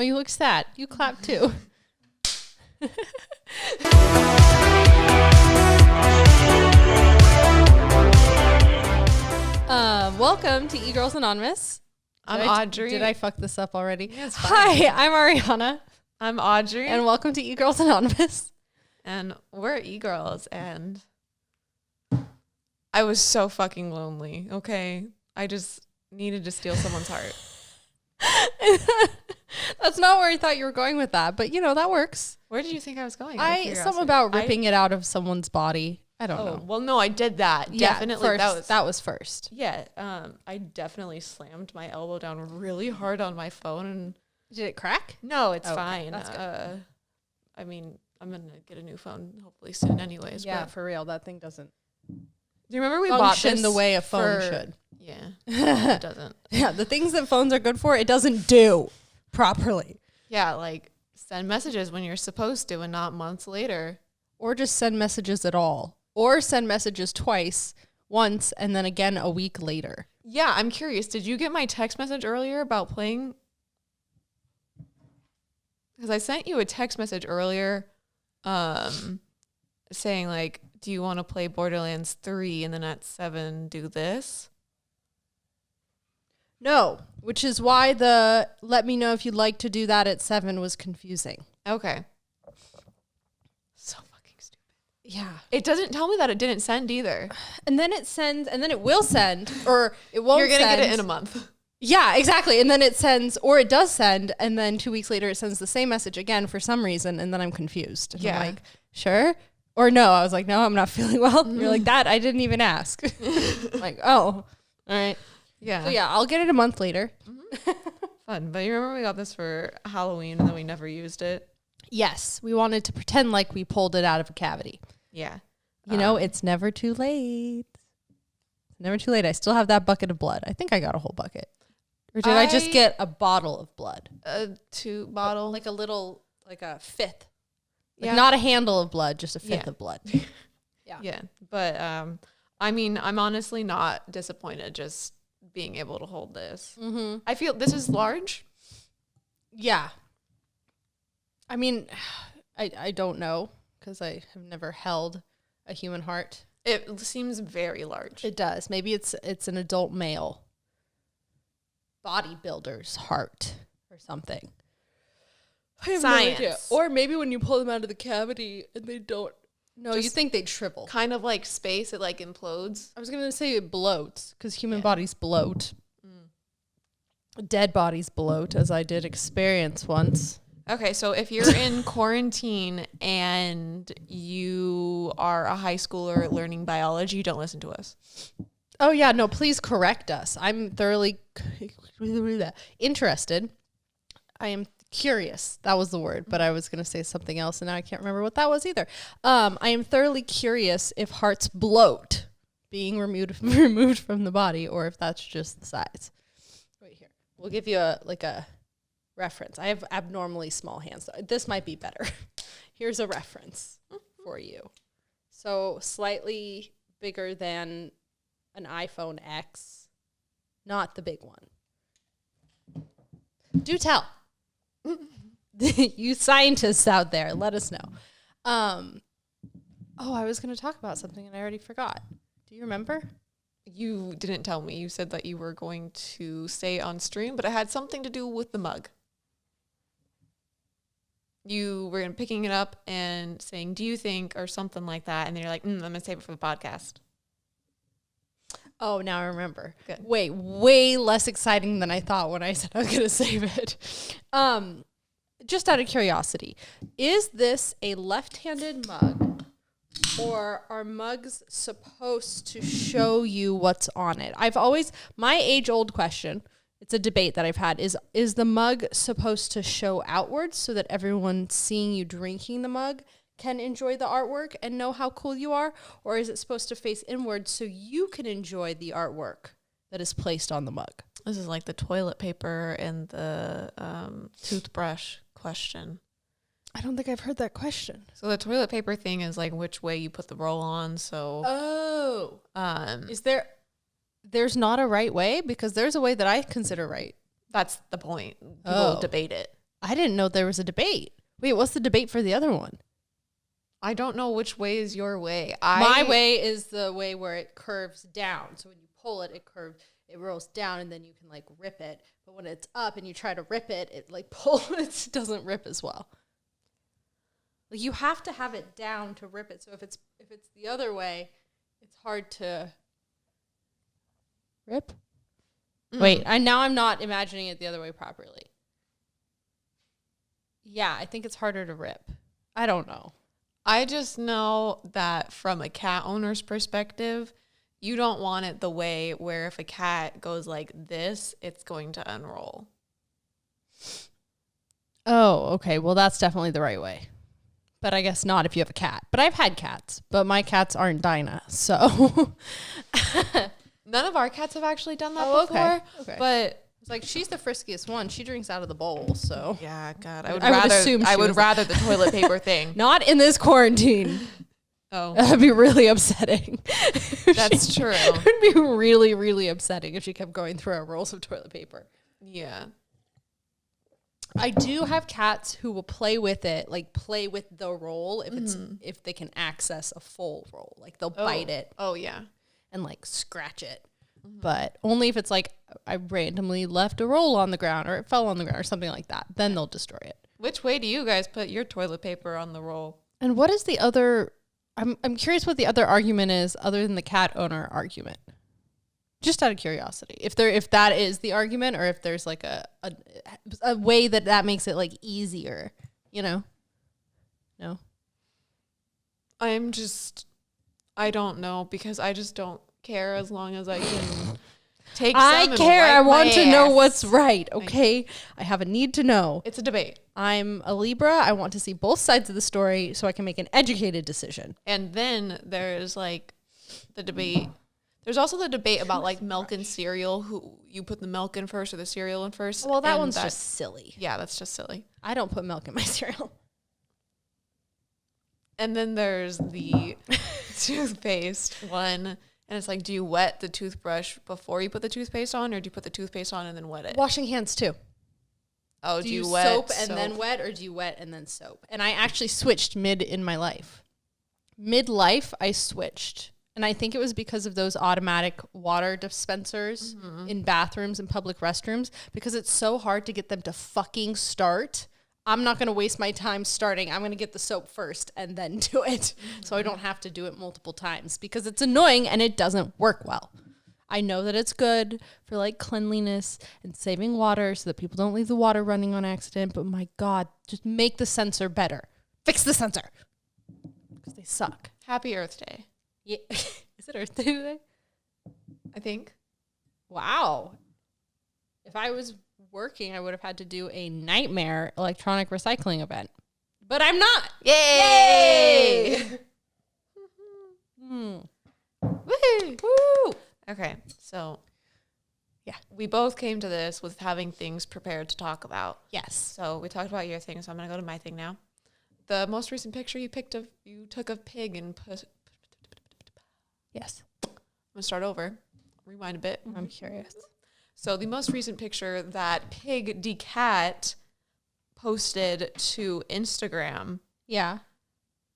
you look sad. You clap too. Welcome to eGirls Anonymous. I'm Audrey. Did I fuck this up already? Yeah, it's fine. Hi, I'm Ariana. I'm Audrey. And welcome to eGirls Anonymous. And we're eGirls, and I was so fucking lonely, okay? I just needed to steal someone's heart. That's not where I thought you were going with that, but that works. Where did you think I was going? Something about ripping it out of someone's body. I don't know. Well, no, I did that. Yeah, Definitely. That was first. Yeah. I definitely slammed my elbow down really hard on my phone. And did it crack? No, it's fine. That's good. I mean, I'm going to get a new phone hopefully soon anyways. Yeah, but for real. That thing doesn't do you remember we bought this the way a phone should? Yeah, it doesn't. Yeah, the things that phones are good for, it doesn't do properly. Yeah, like send messages when you're supposed to and not months later. Or just send messages at all. Or send messages once, and then again a week later. Yeah, I'm curious. Did you get my text message earlier about playing? Because I sent you a text message earlier saying, like, do you want to play Borderlands 3 and then at 7 do this? No, which is why the let me know if you'd like to do that at 7 was confusing. Okay. So fucking stupid. Yeah. It doesn't tell me that it didn't send either. And then it sends, and then it will send, or it won't send. You're going to get it in a month. Yeah, exactly. And then it sends, or it does send, and then 2 weeks later it sends the same message again for some reason, and then I'm confused. And yeah. I'm like, sure? Or no, I was like, no, I'm not feeling well. And you're like, that, I didn't even ask. I'm like, oh, all right. Yeah. So yeah, I'll get it a month later. Mm-hmm. Fun. But you remember we got this for Halloween and then we never used it? Yes. We wanted to pretend like we pulled it out of a cavity. Yeah. It's never too late. It's never too late. I still have that bucket of blood. I think I got a whole bucket. Or did I just get a bottle of blood? Two bottle? Like a fifth. Like yeah. Not a handle of blood, just a fifth of blood. Yeah. Yeah. But, I mean, I'm honestly not disappointed just being able to hold this. Mm-hmm. I feel this is large. Yeah. I mean, I don't know because I have never held a human heart. It seems very large. It does. Maybe it's an adult male bodybuilder's heart or something. Science. No, or maybe when you pull them out of the cavity and they don't. No, you think they'd shrivel. Kind of like space, it like implodes. I was going to say it bloats because human bodies bloat. Dead bodies bloat, as I did experience once. Okay, so if you're in quarantine and you are a high schooler learning biology, don't listen to us. Oh, yeah, no, please correct us. I'm thoroughly interested. I am curious. That was the word, but I was going to say something else, and now I can't remember what that was either. I am thoroughly curious if hearts bloat being removed from the body, or if that's just the size. Right here. We'll give you a reference. I have abnormally small hands. This might be better. Here's a reference for you. So slightly bigger than an iPhone X, not the big one. Do tell. You scientists out there, let us know. I was going to talk about something and I already forgot. Do you remember? You didn't tell me. You said that you were going to say on stream, but it had something to do with the mug. You were picking it up and saying, do you think, or something like that, and then you're like, I'm going to save it for the podcast. Oh, now I remember. Good. Wait, way less exciting than I thought when I said I was going to save it. Just out of curiosity, is this a left-handed mug, or are mugs supposed to show you what's on it? My age-old question, it's a debate that I've had, is the mug supposed to show outwards so that everyone seeing you drinking the mug can enjoy the artwork and know how cool you are? Or is it supposed to face inward so you can enjoy the artwork that is placed on the mug? This is like the toilet paper and the toothbrush question. I don't think I've heard that question. So the toilet paper thing is like which way you put the roll on. So is there's not a right way? Because there's a way that I consider right. That's the point. People debate it. I didn't know there was a debate. Wait, what's the debate for the other one? I don't know which way is your way. My way is the way where it curves down. So when you pull it, it rolls down, and then you can like rip it. But when it's up and you try to rip it, it like it doesn't rip as well. Like you have to have it down to rip it. So if it's the other way, it's hard to rip. Wait, I'm not imagining it the other way properly. Yeah, I think it's harder to rip. I don't know. I just know that from a cat owner's perspective, you don't want it the way where if a cat goes like this, it's going to unroll. Oh, okay. Well, that's definitely the right way. But I guess not if you have a cat. But I've had cats, but my cats aren't Dinah, so. None of our cats have actually done that before. Okay. But it's like she's the friskiest one. She drinks out of the bowl, so. yeah, God, I would rather the toilet paper thing. Not in this quarantine. Oh, That'd be really upsetting. That's true. It would be really, really upsetting if she kept going through our rolls of toilet paper. Yeah. I do have cats who will play with it, like play with the roll if they can access a full roll. Like they'll bite it. Oh, yeah. And like scratch it. But only if it's like I randomly left a roll on the ground or it fell on the ground or something like that. Then they'll destroy it. Which way do you guys put your toilet paper on the roll? And what is the other... I'm curious what the other argument is other than the cat owner argument. Just out of curiosity. If that is the argument or if there's like a way that makes it like easier, you know? No? I don't know because I just don't care as long as I can take I some care. I want to know ass. what's right, okay? I have a need to know. It's a debate. I'm a Libra. I want to see both sides of the story so I can make an educated decision. And then there's like the debate. There's also the debate about like milk and cereal, who you put the milk in first or the cereal in first. Well, that one's just silly. Yeah, that's just silly. I don't put milk in my cereal. And then there's the toothpaste one. And it's like, do you wet the toothbrush before you put the toothpaste on, or do you put the toothpaste on and then wet it? Washing hands too. Oh, do you wet soap and then wet, or do you wet and then soap? And I actually switched mid in my life. Mid-life, I switched. And I think it was because of those automatic water dispensers in bathrooms and public restrooms, because it's so hard to get them to fucking start. I'm not going to waste my time starting. I'm going to get the soap first and then do it. So I don't have to do it multiple times because it's annoying and it doesn't work well. I know that it's good for like cleanliness and saving water so that people don't leave the water running on accident. But my God, just make the sensor better. Fix the sensor. Because they suck. Happy Earth Day. Yeah. Is it Earth Day today? I think. Wow. If I was working, I would have had to do a nightmare electronic recycling event. But I'm not. Yay! Woo! Woo! Okay, so yeah, we both came to this with having things prepared to talk about. Yes. So we talked about your thing, so I'm gonna go to my thing now. The most recent picture you took of Pig and put. Yes. I'm gonna start over. Rewind a bit. I'm curious. So the most recent picture that Pig the cat posted to Instagram. Yeah.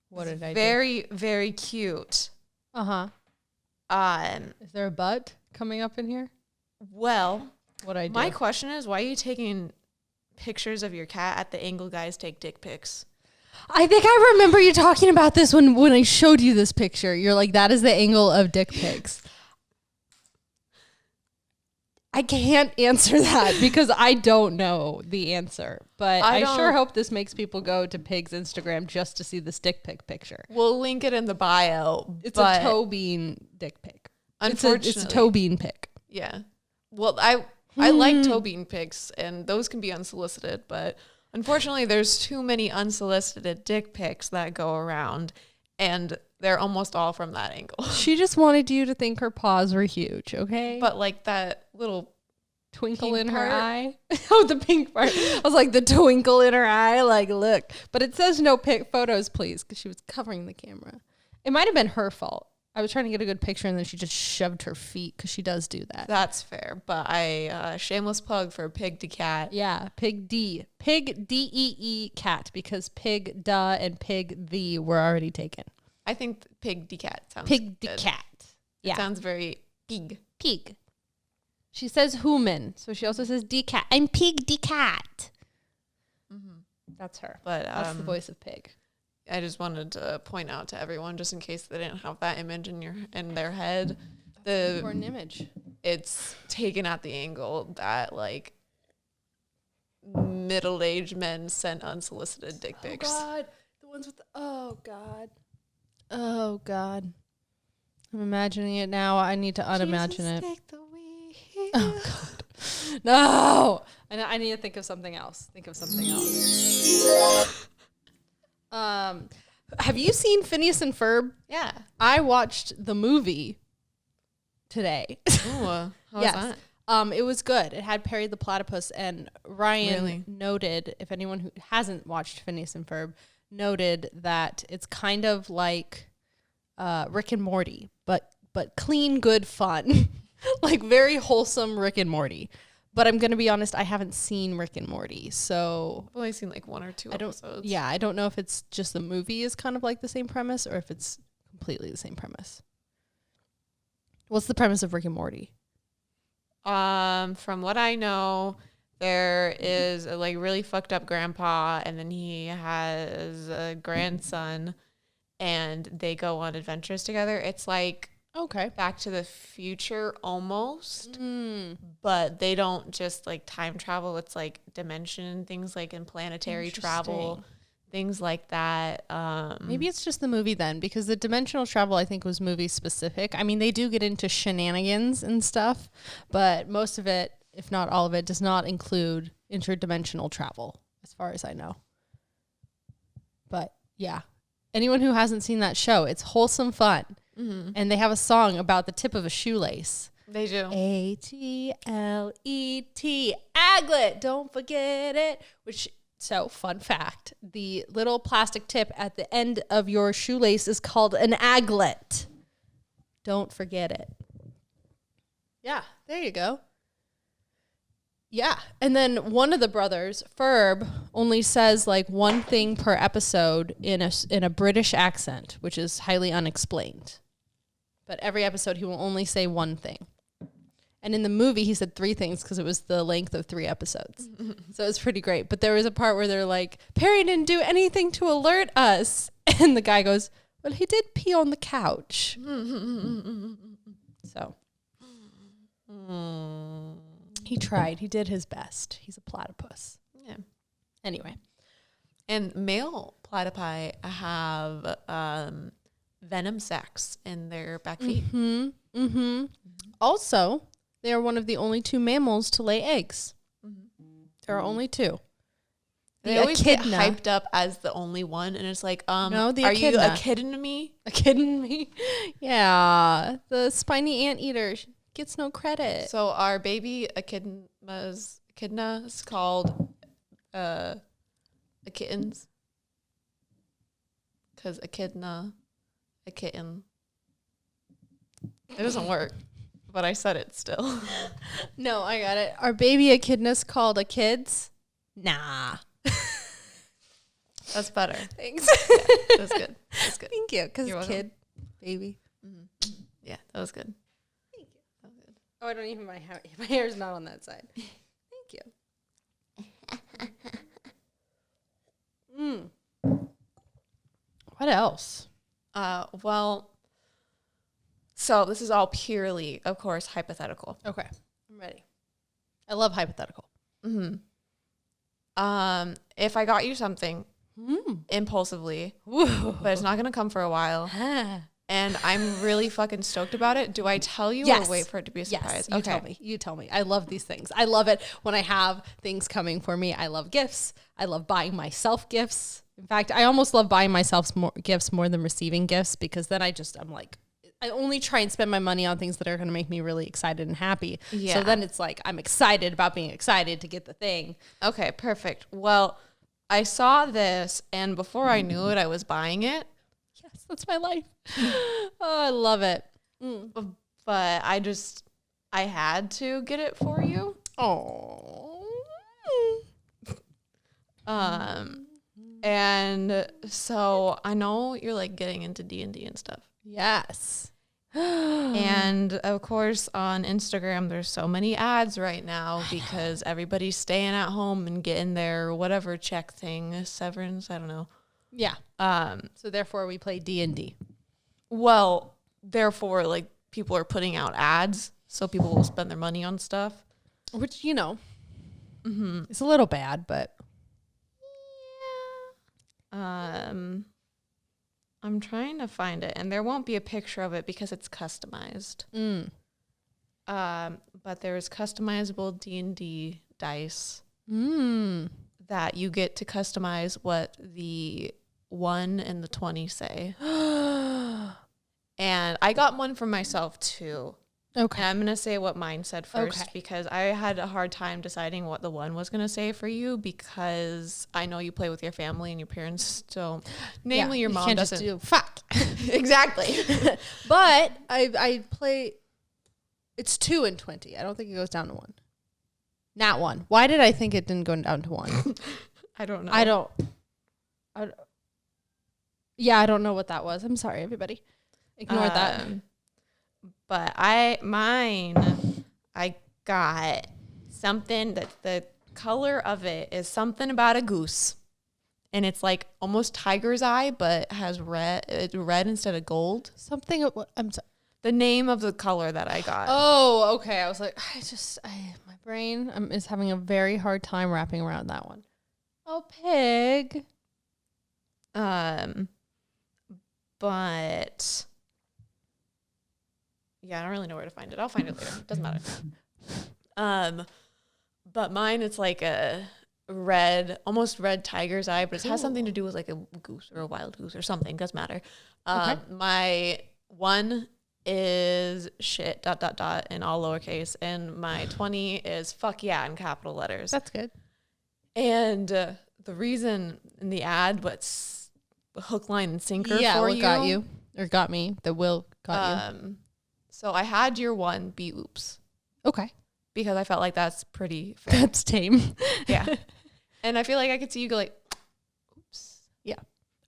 What did I do? Very, very cute. Uh-huh. Is there a butt coming up in here? Well, What I do? my question is, why are you taking pictures of your cat at the angle guys take dick pics? I think I remember you talking about this when I showed you this picture. You're like, that is the angle of dick pics. I can't answer that because I don't know the answer. But I sure hope this makes people go to Pig's Instagram just to see this dick pic picture. We'll link it in the bio. It's a toe bean dick pic. Unfortunately. It's a toe bean pic. Yeah. Well, I like toe bean pics, and those can be unsolicited, but unfortunately there's too many unsolicited dick pics that go around, and they're almost all from that angle. She just wanted you to think her paws were huge, okay? But like that little twinkle in part. her eye. Oh, the pink part. I was like, the twinkle in her eye, like, look. But it says no photos, please, because she was covering the camera. It might have been her fault. I was trying to get a good picture, and then she just shoved her feet because she does do that. That's fair, but I shameless plug for Pig to Cat. Yeah, Pig D-E-E cat, because Pig duh and Pig the were already taken. I think Pig de Cat sounds Pig de good. cat. Yeah, It sounds very pig. Pig. She says human, so she also says de cat. I'm Pig de cat. Mm-hmm. That's her. But that's the voice of Pig. I just wanted to point out to everyone, just in case they didn't have that image in their head, the important image. It's taken at the angle that like middle-aged men sent unsolicited dick pics. Oh God, the ones with the oh God. I'm imagining it now. I need to unimagine it. Take the wheel. Oh God, no! I need to think of something else. Have you seen Phineas and Ferb? Yeah. I watched the movie today. Ooh, how was that? It was good. It had Perry the Platypus, and Ryan noted, if anyone who hasn't watched Phineas and Ferb, noted that it's kind of like Rick and Morty, but clean, good fun. Like very wholesome Rick and Morty. But I'm going to be honest, I haven't seen Rick and Morty, so I've only seen like one or two episodes. Yeah, I don't know if it's just the movie is kind of like the same premise or if it's completely the same premise. What's the premise of Rick and Morty? From what I know, there is a like really fucked up grandpa, and then he has a grandson, and they go on adventures together. It's like Back to the Future almost, but they don't just like time travel. It's like dimension things, like in planetary travel, things like that. Maybe it's just the movie then, because the dimensional travel I think was movie specific. I mean, they do get into shenanigans and stuff, but most of it, if not all of it, does not include interdimensional travel, as far as I know. But yeah, anyone who hasn't seen that show, it's wholesome fun. Mm-hmm. And they have a song about the tip of a shoelace. They do. A-T-L-E-T, aglet, don't forget it. So, fun fact, the little plastic tip at the end of your shoelace is called an aglet. Don't forget it. Yeah, there you go. Yeah, and then one of the brothers, Ferb, only says like one thing per episode in a British accent, which is highly unexplained. But every episode he will only say one thing. And in the movie he said 3 things because it was the length of 3 episodes. So it was pretty great. But there was a part where they're like, Perry didn't do anything to alert us. And the guy goes, well, he did pee on the couch. So he tried. He did his best. He's a platypus. Yeah. Anyway. And male platypi have venom sacs in their back feet. Mm-hmm. Mm-hmm. Also, they are one of the only 2 mammals to lay eggs. Mm-hmm. There are only 2. They always get hyped up as the only one, and it's like, no, the are echidna. you a kidding me? A kidding me? Yeah, the spiny anteater gets no credit. So our baby echidna is called kittens, because a kitten. It doesn't work, but I said it still. No, I got it. Our baby echidna's called a kids? Nah. That's better. Thanks. Yeah, that's good. That's good. Thank you. Because kid, baby. Mm-hmm. Yeah, that was good. Thank you. That was good. Oh, I don't even, my hair's not on that side. Thank you. What else? Well, so this is all purely, of course, hypothetical. Okay, I'm ready. I love hypothetical. Mm-hmm. If I got you something impulsively, but it's not going to come for a while, and I'm really fucking stoked about it, do I tell you or wait for it to be a surprise? Yes, you tell me. I love these things. I love it when I have things coming for me. I love gifts. I love buying myself gifts. In fact, I almost love buying myself gifts more than receiving gifts, because then I'm like, I only try and spend my money on things that are going to make me really excited and happy. Yeah. So then it's like, I'm excited about being excited to get the thing. Okay, perfect. Well, I saw this, and before I knew it, I was buying it. Yes, that's my life. Oh, I love it. But I had to get it for you. Oh. And so I know you're like getting into D&D and stuff. Yes. And of course on Instagram there's so many ads right now because everybody's staying at home and getting their whatever check thing, severance, I don't know. Yeah. So therefore we play D&D. Well, therefore like people are putting out ads so people will spend their money on stuff. Which, it's a little bad, but I'm trying to find it, and there won't be a picture of it because it's customized. But there's customizable D&D dice that you get to customize what the 1 and the 20 say. And I got one for myself too. okay. And I'm going to say what mine said first because I had a hard time deciding what the 1 was going to say for you because I know you play with your family and your parents don't. Namely, your mom can't doesn't. just do fuck. Exactly. But I play. It's 2 and 20. I don't think it goes down to 1. Not 1. Why did I think it didn't go down to 1? I don't know. I don't know what that was. I'm sorry, everybody. Ignore that. But I got something that the color of it is something about a goose. And it's like almost tiger's eye, but has red instead of gold. Something. I'm sorry. The name of the color that I got. Oh, okay. I was like, my brain is having a very hard time wrapping around that one. Oh, pig. But yeah, I don't really know where to find it. I'll find it later. Doesn't matter. But mine, it's like a almost red tiger's eye, but it has something to do with like a goose or a wild goose or something. Doesn't matter. My 1 is shit ... in all lowercase, and my 20 is fuck yeah in capital letters. That's good. And the reason in the ad, what's hook, line, and sinker for you. got you or got me. The will got you. So I had your 1 be oops. Okay. Because I felt like that's pretty fair. That's tame. Yeah. And I feel like I could see you go like, oops. Yeah,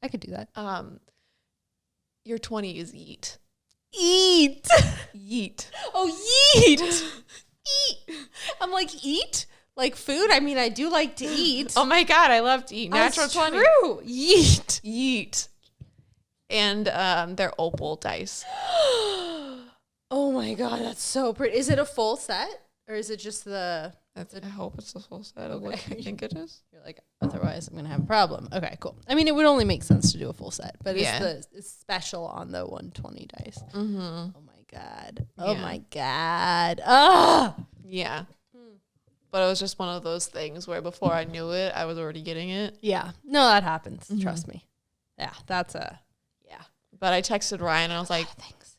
I could do that. Your 20 is yeet. Eat. Yeet. Oh, yeet. Eat. I'm like, eat? Like food? I mean, I do like to eat. Oh my God, I love to eat. Natural 20. True. Yeet. Yeet. And they're opal dice. Oh my God, that's so pretty. Is it a full set? Or is it just the... I hope it's the full set of what I think it is. You're like, otherwise I'm going to have a problem. Okay, cool. I mean, it would only make sense to do a full set, but it's special on the 120 dice. Mm-hmm. Oh my God. Oh my God. Ah! Yeah. But it was just one of those things where before I knew it, I was already getting it. Yeah. No, that happens. Mm-hmm. Trust me. Yeah, yeah. But I texted Ryan and I was like, thanks.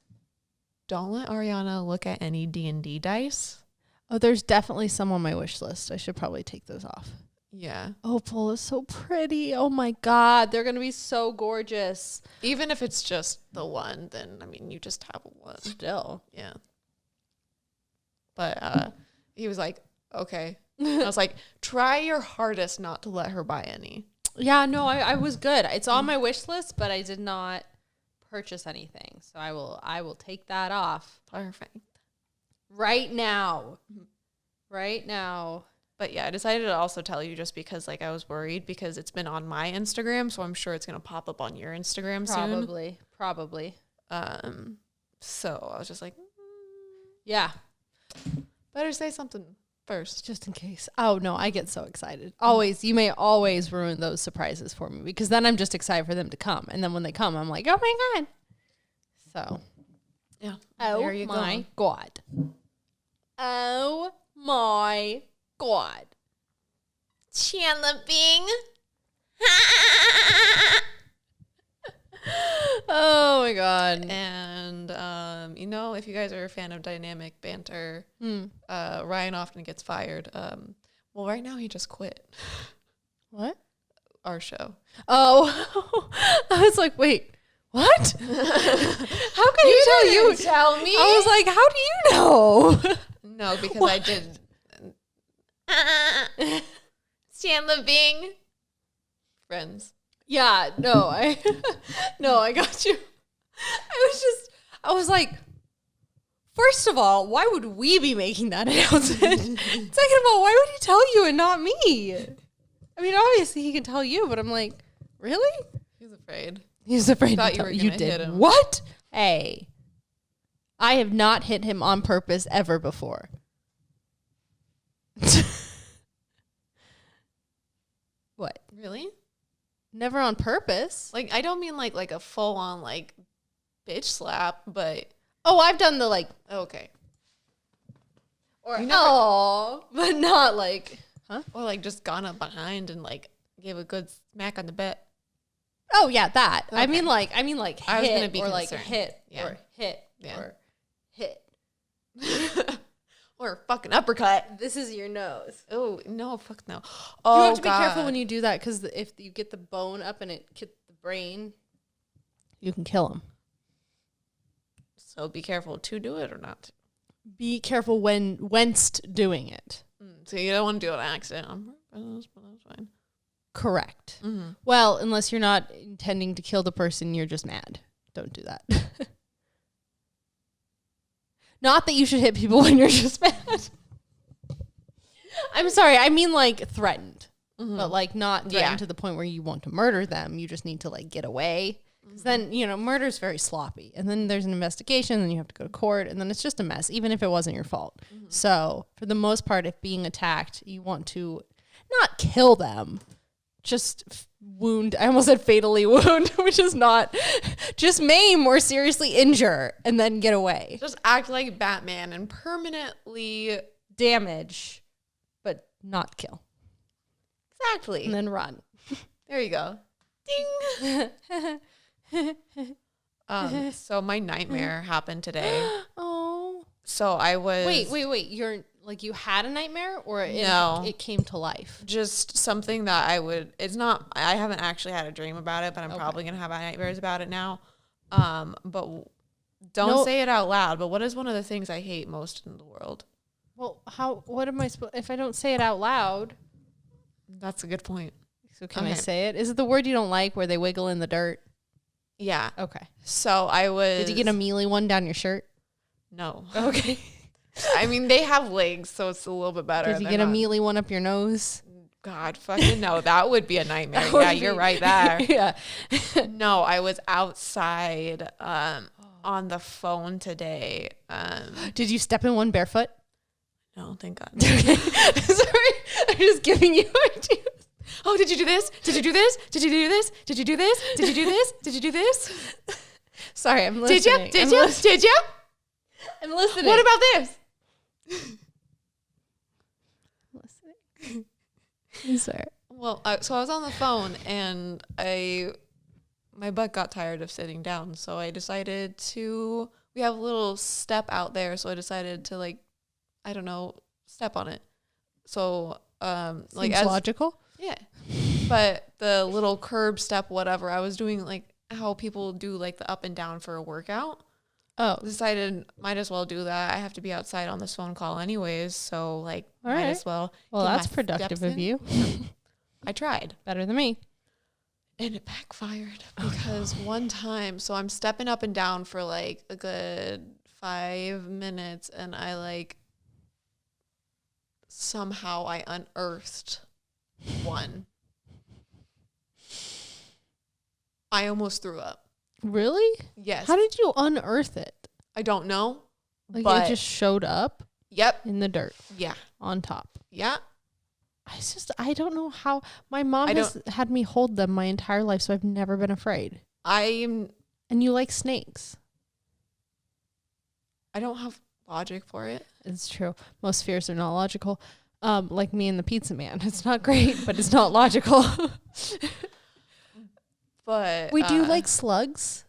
Don't let Ariana look at any D&D dice. Oh, there's definitely some on my wish list. I should probably take those off. Yeah. Opal is so pretty. Oh my God. They're going to be so gorgeous. Even if it's just the 1, then, I mean, you just have 1. Still. Yeah. But he was like, okay. I was like, try your hardest not to let her buy any. Yeah, no, I was good. It's on my wish list, but I did not purchase anything. So I will take that off. Perfect. Right now. Right now. But yeah, I decided to also tell you just because like I was worried because it's been on my Instagram, so I'm sure it's gonna pop up on your Instagram soon. Probably. So I was just like, yeah. Better say something first. Just in case. Oh no, I get so excited. Always, you may always ruin those surprises for me because then I'm just excited for them to come. And then when they come, I'm like, oh my God. So yeah. Oh my God. Oh my God. Chandler Bing. Oh my God. And if you guys are a fan of dynamic banter, Ryan often gets fired. Well, right now he just quit. What? Our show. Oh, I was like, wait, What? How can you tell you? Tell me. I was like, how do you know? No, because I did. Chandler Bing. Friends. Yeah, no, I got you. I was like, first of all, why would we be making that announcement? Second of all, why would he tell you and not me? I mean, obviously he can tell you, but I'm like, really? He's afraid. He's afraid Thought to you tell were you. gonna Did hit him. what? Hey, I have not hit him on purpose ever before. What? Really? Never on purpose. Like, I don't mean like a full on like bitch slap, but Oh, I've done the like, okay. or You never- oh, but not like, huh? Or like just gone up behind and like gave a good smack on the butt. Oh yeah, that. Okay. I mean like I was hit gonna be or like concerned. hit Yeah. or hit Yeah. or hit. Or a fucking uppercut. This is your nose. Oh no, fuck no. Oh, You have to be careful when you do that because if you get the bone up and it hits the brain, you can kill him. So be careful to do it or not. Be careful whenst doing it. So you don't want to do it on accident. That's fine. Correct. Mm-hmm. Well, unless you're not intending to kill the person, you're just mad. Don't do that. Not that you should hit people when you're just mad. I'm sorry. I mean like threatened. But like not threatened to the point where you want to murder them. You just need to like get away. Because then, you know, murder is very sloppy. And then there's an investigation, and you have to go to court, and then it's just a mess, even if it wasn't your fault. So for the most part, if being attacked, you want to not kill them, just wound. I almost said fatally wound, which is not. Just maim or seriously injure, and then get away. Just act like Batman and permanently Damage, but not kill. exactly. And then run. There you go. Ding. So my nightmare happened today. Oh. So I was Wait. You're like you had a nightmare, or No. it came to life? just something that I haven't actually had a dream about it, but I'm probably gonna have nightmares about it now. But don't say it out loud. But what is one of the things I hate most in the world? Well, what am I supposed if I don't say it out loud? That's a good point. So can I say it? Is it the word you don't like where they wiggle in the dirt? Yeah. Okay. So I was. Did you get a mealy one down your shirt? No. Okay. I mean, they have legs, so it's a little bit better. Did you get a mealy one up your nose? God, fucking no. That would be a nightmare. Yeah, you're right there. Yeah. No, I was outside on the phone today. Did you step in one barefoot? No, thank God. Sorry. I'm just giving you ideas. Oh, did you do this? Did you do this? Did you do this? Did you do this? Did you do this? Did you do this? Sorry, I'm listening. Did you? Did you? I'm listening. What about this? listening? I'm sorry. Well, so I was on the phone and my butt got tired of sitting down, so I decided we have a little step out there, so I decided to like, I don't know, step on it. So like Seems logical. Yeah. But the little curb step, whatever, I was doing like how people do like the up and down for a workout. Oh. Decided might as well do that. I have to be outside on this phone call anyways, so like All might right. as well. Well, get that's my productive steps of in. you. I tried. Better than me. And it backfired because one time, so I'm stepping up and down for like a good 5 minutes, and I like somehow I unearthed one. I almost threw up. Really? Yes. How did you unearth it? I don't know. Like but it just showed up yep. in the dirt Yeah. on top. Yeah. I don't know how. My mom has had me hold them my entire life, so I've never been afraid. And you like snakes. I don't have logic for it. It's true. Most fears are not logical. Like me and the pizza man. It's not great, but it's not logical. But Wait, do you like slugs?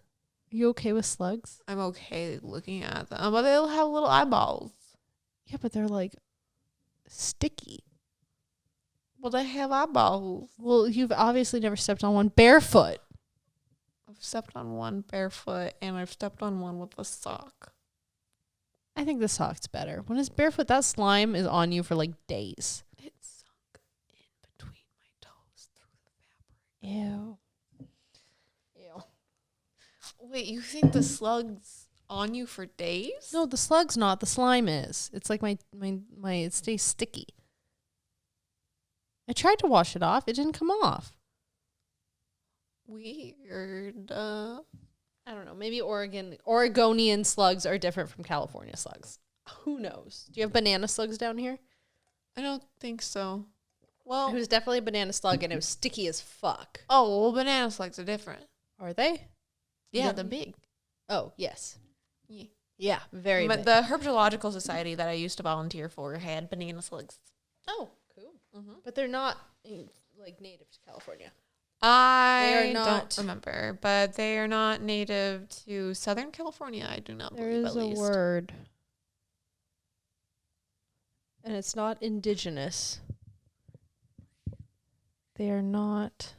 Are you okay with slugs? I'm okay looking at them, but they'll have little eyeballs. Yeah, but they're like sticky. Well, they have eyeballs. Well, you've obviously never stepped on one barefoot. I've stepped on one barefoot, and I've stepped on one with a sock. I think the sock's better. When it's barefoot, that slime is on you for like days. It sunk in between my toes through the fabric. Ew. Wait, you think the slug's on you for days? No, the slug's not. The slime is. It's like my it stays sticky. I tried to wash it off. It didn't come off. Weird. I don't know. Maybe Oregonian slugs are different from California slugs. Who knows? Do you have banana slugs down here? I don't think so. Well, It was definitely a banana slug, and it was sticky as fuck. oh, well, banana slugs are different. Are they? Yeah, Yeah. the big. Oh, yes. Yeah. Yeah, very But big. the herpetological society that I used to volunteer for had banana slugs. Oh, cool. Mm-hmm. But they're not like native to California. I are not- don't remember, but they are not native to Southern California. I do not There believe, is at a least. word. And it's not indigenous. They are not.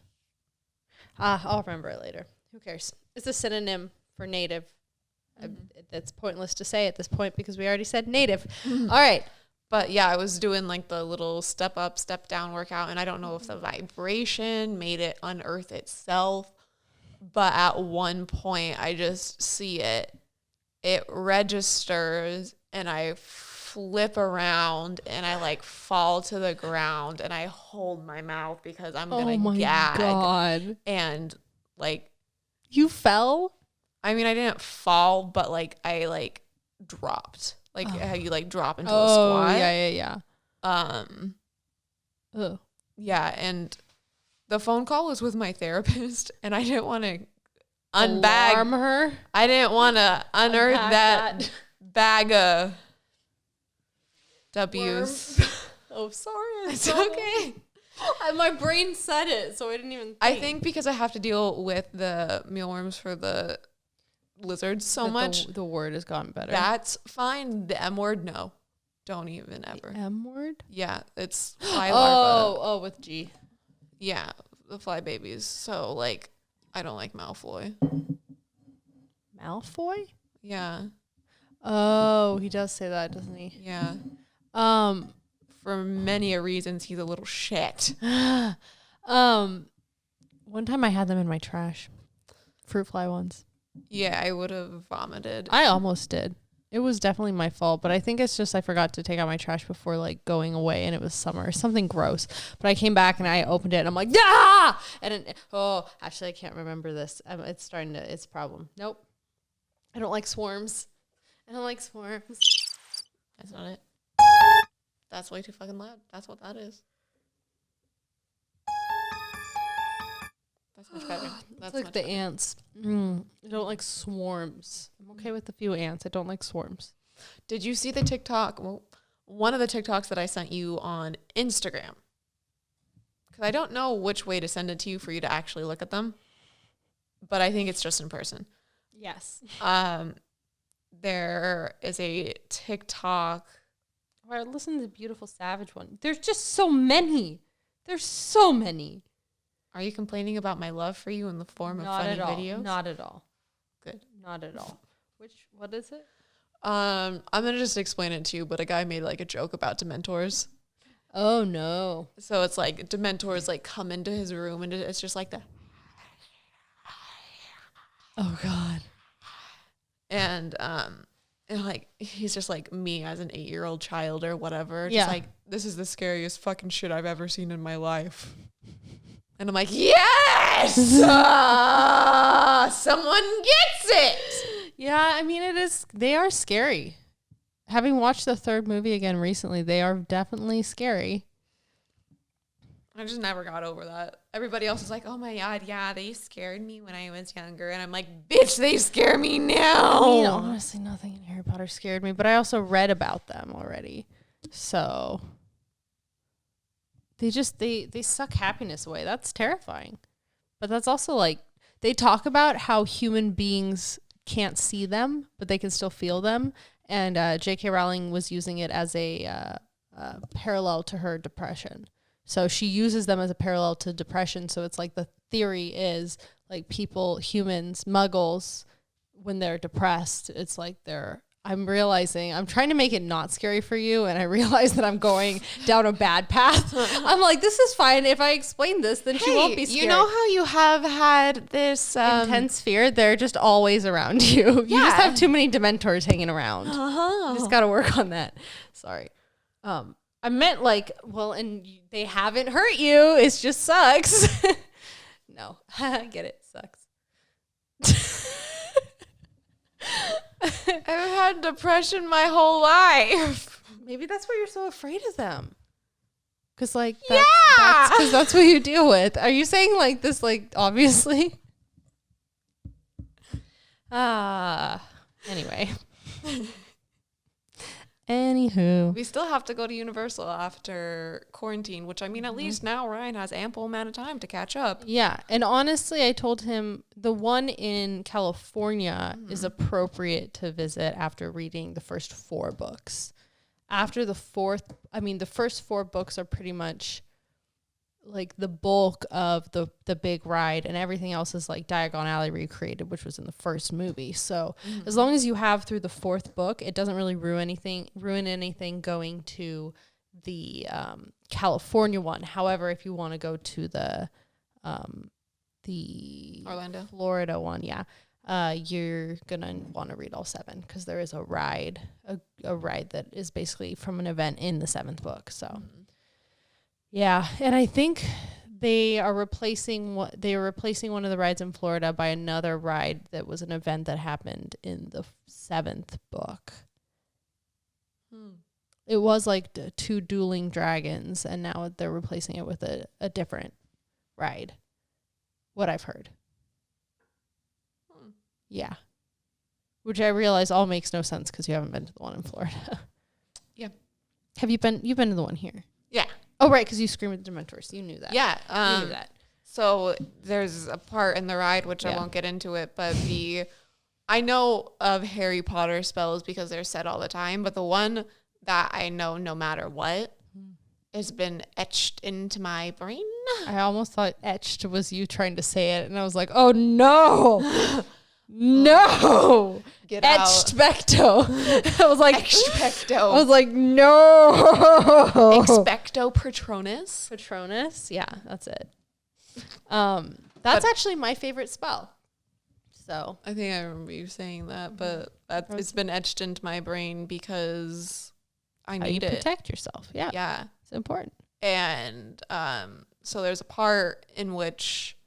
I'll remember it later. Who cares? It's a synonym for native. That's pointless to say at this point because we already said native. All right. But yeah, I was doing like the little step up, step down workout, and I don't know if the vibration made it unearth itself. But at one point, I just see it. It registers, and I flip around, and I like fall to the ground, and I hold my mouth because I'm gonna gag. God. And like, You fell? I mean, I didn't fall, but like I like dropped. Like how you like drop into a Oh, squat. yeah. Ugh. Yeah, and the phone call was with my therapist, and I didn't want to Alarm her? I didn't want to unearth Unpack that bag of W's. Oh, sorry. It's okay. My brain said it, so I didn't even think. I think because I have to deal with the mealworms for the lizards so much, The word has gotten better. that's fine. The M word, no. Don't even ever. M word? Yeah, it's fly larva. Oh, with G. Yeah, the fly babies. So, like, I don't like Malfoy. Malfoy? Yeah, Oh, he does say that, doesn't he? yeah. Um, For many reasons, he's a little shit. one time I had them in my trash. Fruit fly ones. Yeah, I would have vomited. I almost did. It was definitely my fault, but I think it's just I forgot to take out my trash before like going away, and it was summer, something gross. But I came back and I opened it, and I'm like, ah! And actually, I can't remember this. It's a problem. Nope. I don't like swarms. I don't like swarms. That's not it. That's way too fucking loud. That's what that is. That's much better. That's like the ants. I don't like swarms. I'm okay with a few ants. I don't like swarms. Did you see the TikTok? Well, one of the TikToks that I sent you on Instagram. Because I don't know which way to send it to you for you to actually look at them. But I think it's just in person. Yes. There is a TikTok. Or listen to the Beautiful Savage one. There's just so many. There's so many. Are you complaining about my love for you in the form of funny videos? Not at all. Good. Not at all. What is it? I'm gonna just explain it to you, but a guy made like a joke about Dementors. Oh no. So it's like Dementors like come into his room, and it's just like that. Oh God. And like he's just like me as an 8-year-old child or whatever. Yeah. Just like, this is the scariest fucking shit I've ever seen in my life. And I'm like, yes! Someone gets it! Yeah, I mean it is. They are scary. Having watched the third movie again recently, they are definitely scary. I just never got over that. Everybody else is like, oh my God, yeah, they scared me when I was younger. And I'm like, bitch, they scare me now. I mean, honestly, nothing in Harry Potter scared me, but I also read about them already. So they suck happiness away. That's terrifying. But that's also like, they talk about how human beings can't see them, but they can still feel them. And J.K. Rowling was using it as a parallel to her depression. So she uses them as a parallel to depression. So it's like the theory is like people, humans, muggles, when they're depressed, it's like I'm realizing I'm trying to make it not scary for you, and I realize that I'm going down a bad path. I'm like, this is fine. If I explain this, then she won't be scared. You know how you have had this intense fear? They're just always around you. You just have too many Dementors hanging around. You just got to work on that. Sorry. I meant like, well, and they haven't hurt you. It just sucks. No, I get it. Sucks. I've had depression my whole life. Maybe that's why you're so afraid of them. Cause like, that's what you deal with. Are you saying like this, like, obviously? Anyway. Anywho. We still have to go to Universal after quarantine, which I mean, at least now Ryan has ample amount of time to catch up. Yeah. And honestly, I told him the one in California is appropriate to visit after reading the first 4 books. After the first 4 books are pretty much like the bulk of the big ride, and everything else is like Diagon Alley recreated, which was in the first movie. So as long as you have through the 4th book, it doesn't really ruin anything going to the California one. However, if you want to go to the Orlando, Florida one, you're gonna want to read all 7, because there is a ride that is basically from an event in the 7th book. So. Yeah, and I think they are replacing one of the rides in Florida by another ride that was an event that happened in the 7th book. It was like 2 dueling dragons, and now they're replacing it with a different ride. What I've heard. Yeah. Which I realize all makes no sense because you haven't been to the one in Florida. Yeah. You've been to the one here? Yeah. Oh, right, because you scream at the Dementors. You knew that. Yeah. You knew that. So there's a part in the ride, which I won't get into it, but I know of Harry Potter spells because they're said all the time, but the one that I know no matter what has been etched into my brain. I almost thought etched was you trying to say it, and I was like, oh, no. No. Get out. Expecto. I was like, Expecto. I was like, no. Expecto Patronus. Patronus. Yeah, that's it. That's actually my favorite spell. So I think I remember you saying that, but it's been etched into my brain because I need it. Protect yourself. Yeah. Yeah. It's important. And so there's a part in which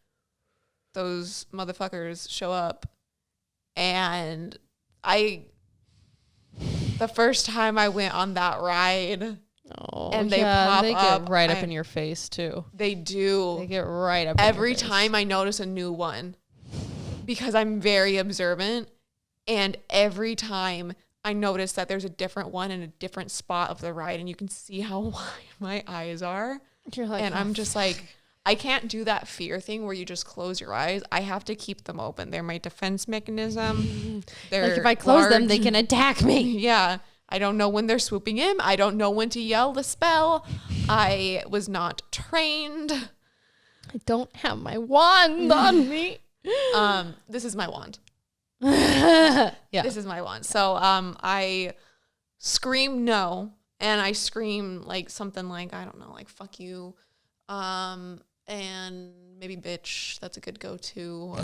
those motherfuckers show up, and the first time I went on that ride, and they pop they up, get right up in your face too. They do. They get right up every in your face. time I notice a new one, because I'm very observant, and every time I notice that there's a different one in a different spot of the ride, and you can see how wide my eyes are. You're like, and I'm just like, I can't do that fear thing where you just close your eyes. I have to keep them open. They're my defense mechanism. They're like if I close them, they can attack me. Yeah. I don't know when they're swooping in. I don't know when to yell the spell. I was not trained. I don't have my wand on me. This is my wand. Yeah. This is my wand. So I scream no, and I scream like something like, I don't know, like fuck you. And maybe bitch, that's a good go-to.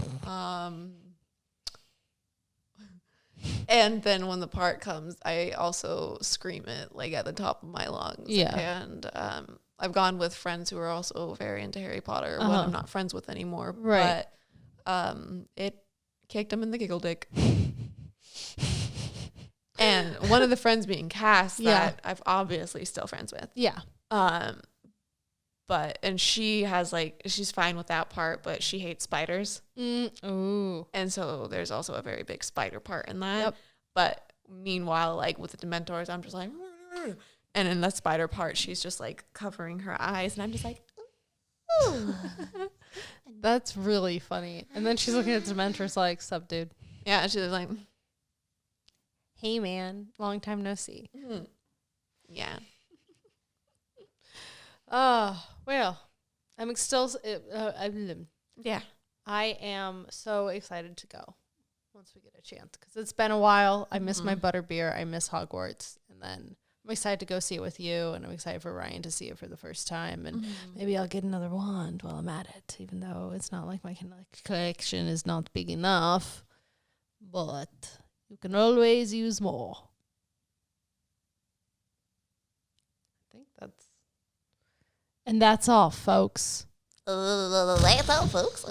And then when the part comes, I also scream it like at the top of my lungs. Yeah. And I've gone with friends who are also very into Harry Potter, one I'm not friends with anymore. Right. But it kicked them in the giggle dick. And one of the friends being Cass that I've obviously still friends with. Yeah. And she has she's fine with that part, but she hates spiders. Ooh. And so there's also a very big spider part in that. Yep. But meanwhile, like with the Dementors, I'm just like, and in the spider part, she's just like covering her eyes, and I'm just like, ooh. That's really funny. And then she's looking at Dementors like, sup, dude. Yeah, she's like, hey, man, long time no see. Yeah. Oh, well, I'm still, Yeah. I am so excited to go once we get a chance because it's been a while. I miss my butterbeer. I miss Hogwarts. And then I'm excited to go see it with you, and I'm excited for Ryan to see it for the first time. And maybe I'll get another wand while I'm at it, even though it's not like my collection is not big enough. But you can always use more. I think that's... And that's all, folks. That's all, folks.